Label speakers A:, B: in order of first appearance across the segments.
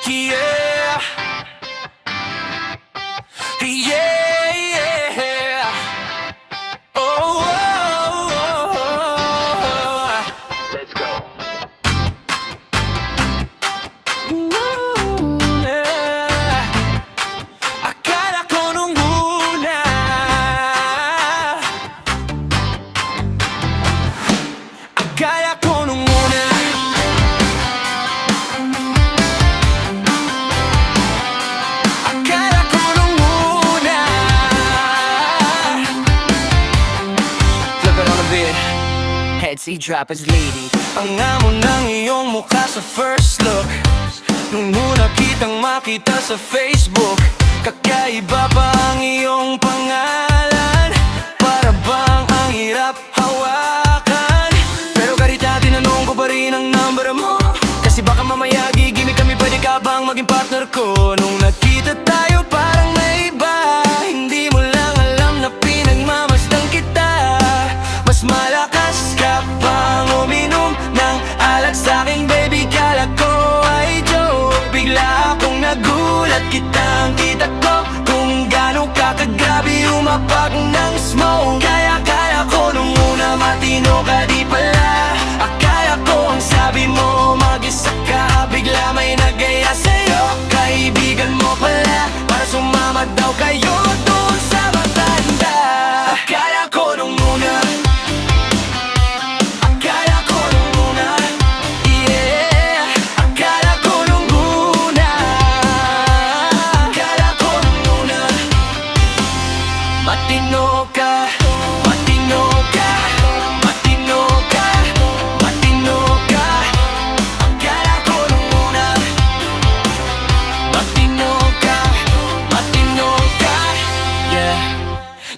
A: Yeah, yeah, yeah. Oh, oh, oh. Let's go. Yeah. Akala ko nung una, akala ko nung una, akala ko nung una. Flip it on a bit. Head C droppers lady. Ang amo ng iyong mukha sa first look, nung una kitang makita sa Facebook. Kakaiba pa ang iyong pangalan, para bang ang hirap hawakan. Pero kahit na tinanong ko pa rin ang number mo, kasi baka mamaya gigimik kami, pwede ka bang maging partner ko? Nung nakita tayo parang may iba, hindi mo lang alam na pinagmamasdan kita. Mas malakas ka pang uminom ng alak sa'kin, baby, kala ko ay joke. Bigla akong nagulat, kitang-kita ko kung gano'ng kakagrabe umapag ng smoke. Kaya kaya ko nung una matino ka di pala. Akala ko ang sabi mo mag-isa ka, bigla may nagaya sa'yo. Kaibigan mo pala, para sumama daw kayo doon sa matanda. Akala ko nung una, akala ko nung una, yeah. Akala ko nung una, akala ko nung una. Matino ka, matino ka, matino ka, matino ka. Akala ko nung una, matino ka, matino ka, yeah.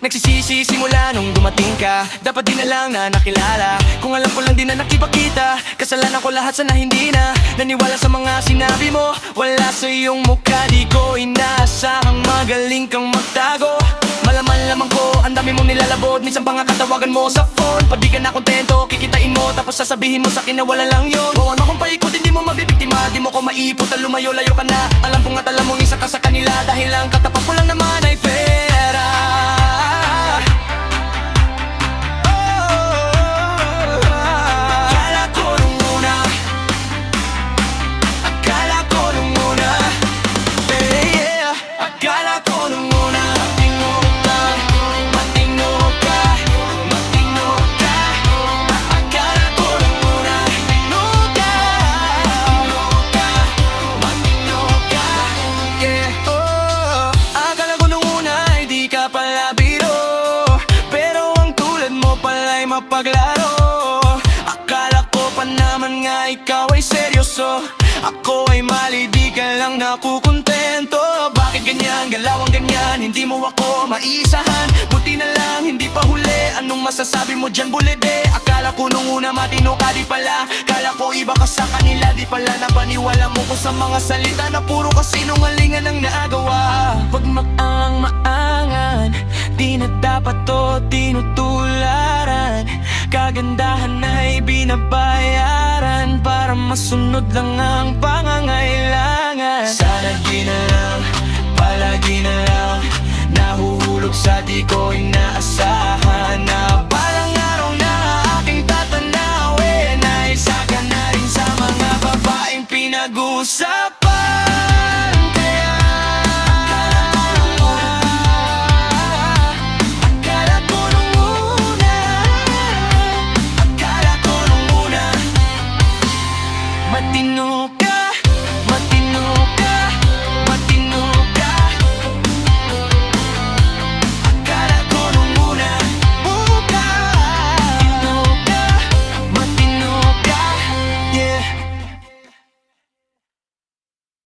A: Nagsisisi simula nung dumating ka, dapat di na lang na nakilala. Kung alam ko lang di na nakipagkita, kasalanan ko lahat sana hindi na naniwala sa mga sinabi mo. Wala sa iyong mukha, di ko inaasahang magaling kang magtago. Malaman lamang ko, ang dami mong nilalabot, minsan pa nga katawagan mo sa phone. Pag di ka na kontento, kikitain mo, tapos sasabihin mo sa'kin na wala lang yun. Bawan mo kung paikot, hindi mo mabibiktima, di mo ko maipot, at lumayo-layo ka na. Alam kong at alam mong isa ka sa kanila, dahil lang katapat mo lang naman ay pera. Akala ko nung una, akala ko nung una, yeah. Akala ko nung una, matino ka, matino ka, matino ka. Akala ko nung una, matino ka, matino ka, yeah. Oh, akala ko nung una ay di ka pala biro, pero ang tulad mo pala'y mapaglaro. Akala ko pa naman nga ikaw ay seryoso, ako ay mali, di ka lang nakukontento. Bakit ganyan, galawang ganyan, hindi mo ako maisahan? Buti na lang, hindi pa huli, anong masasabi mo dyan, bulede? Akala ko nung una matino ka, di pala. Kala ko iba ka sa kanila, di pala. Napaniwala mo ko sa mga salita na puro kasinungalingan ang naagawa. Pag maang-maangan, di na dapat to tinutularan. Kagandahan ay binabayaran para masunod lang ang pangangailangan. Sana di na lang, palagi na lang, nahuhulog sa di ko inaasahan. Na parang araw na aking tatanawin ay isa ka na rin sa mga babaeng pinag-uusapan.